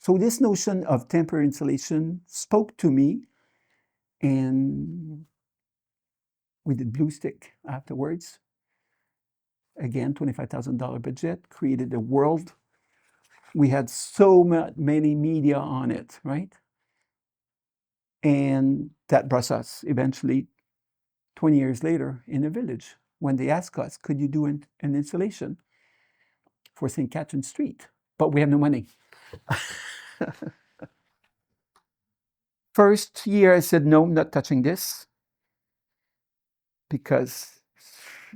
So this notion of temporary insulation spoke to me, and we did Blue Stick afterwards. Again, $25,000 budget, created a world. We had so many media on it, right? And that brought us eventually 20 years later in a village when they asked us, could you do an installation for Sainte-Catherine Street? But we have no money. First year I said, no, I'm not touching this because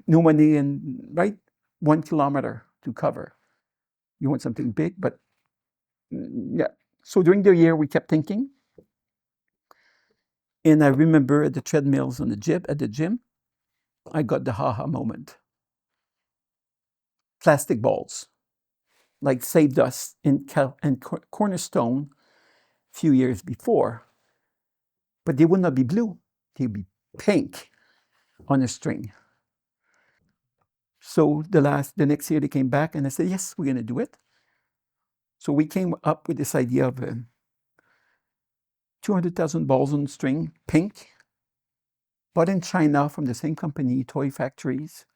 no money and right 1 kilometer to cover. You want something big, but yeah. So during the year we kept thinking. And I remember at the treadmills at the gym, I got the haha moment. Plastic balls, like saved us in Cornerstone a few years before, but they would not be blue, they'd be pink on a string. So the next year they came back and I said, yes, we're gonna do it. So we came up with this idea of 200,000 balls on string, pink, bought in China from the same company, Toy Factories.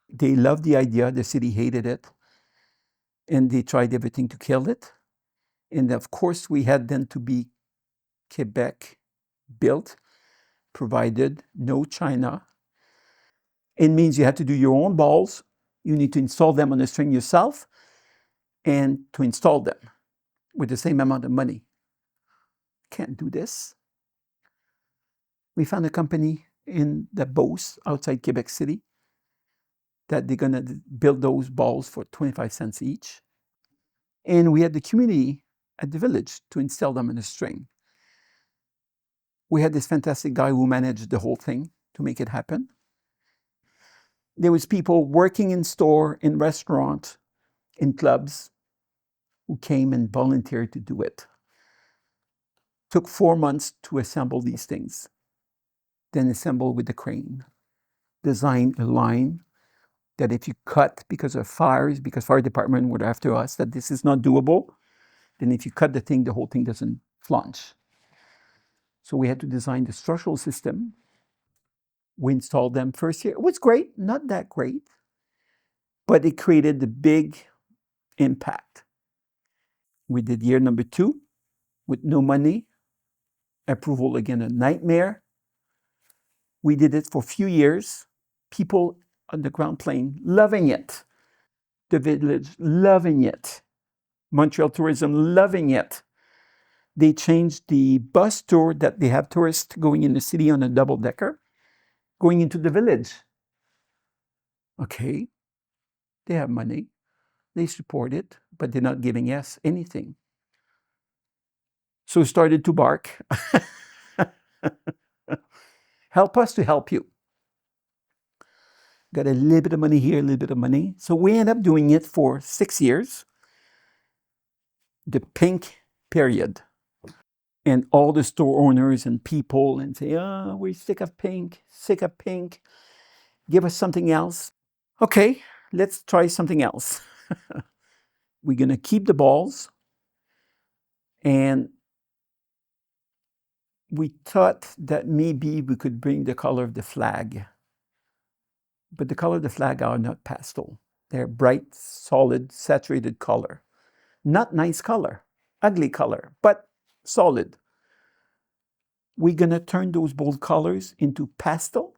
They loved the idea, the city hated it, and they tried everything to kill it. And of course, we had then to be Quebec built, provided, no China. It means you have to do your own balls. You need to install them on the string yourself and to install them with the same amount of money. Can't do this. We found a company in the Beauce outside Quebec City that they're going to build those balls for 25 cents each. And we had the community at the village to install them on a string. We had this fantastic guy who managed the whole thing to make it happen. There was people working in store, in restaurant, in clubs who came and volunteered to do it. Took 4 months to assemble these things. Then assemble with the crane. Design a line that if you cut because of fires, because fire department were after us, that this is not doable, then if you cut the thing, the whole thing doesn't flange. So we had to design the structural system. We installed them first year. It was great, not that great, but it created the big impact. We did year number 2 with no money. Approval again, a nightmare. We did it for a few years. People on the ground plane loving it. The village loving it. Montreal tourism loving it. They changed the bus tour that they have tourists going in the city on a double-decker, going into the village. Okay, they have money. They support it, but they're not giving us anything. So started to bark. Help us to help you. Got a little bit of money here, a little bit of money. So we ended up doing it for 6 years. The pink period. And all the store owners and people and say, oh, we're sick of pink, sick of pink. Give us something else. Okay, let's try something else. We're gonna keep the balls. And we thought that maybe we could bring the color of the flag. But the color of the flag are not pastel. They're bright, solid, saturated color. Not nice color, ugly color, but solid. We're gonna turn those bold colors into pastel.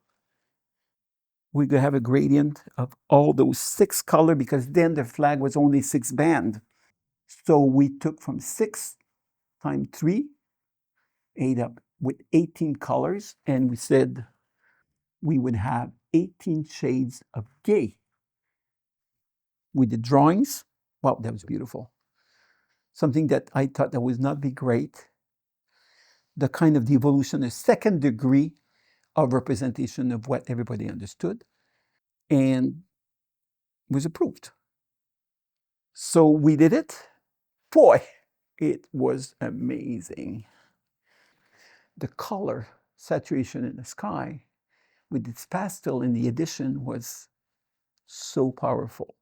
We're gonna have a gradient of all those 6 colors because then the flag was only 6 band. So we took from 6 times 3, ate up with 18 colors, and we said we would have 18 shades of gay. With the drawings, wow, that was beautiful. Something that I thought that would not be great. The kind of devolution, a second degree of representation of what everybody understood, and was approved. So we did it. Boy, it was amazing. The color saturation in the sky with its pastel in the addition was so powerful.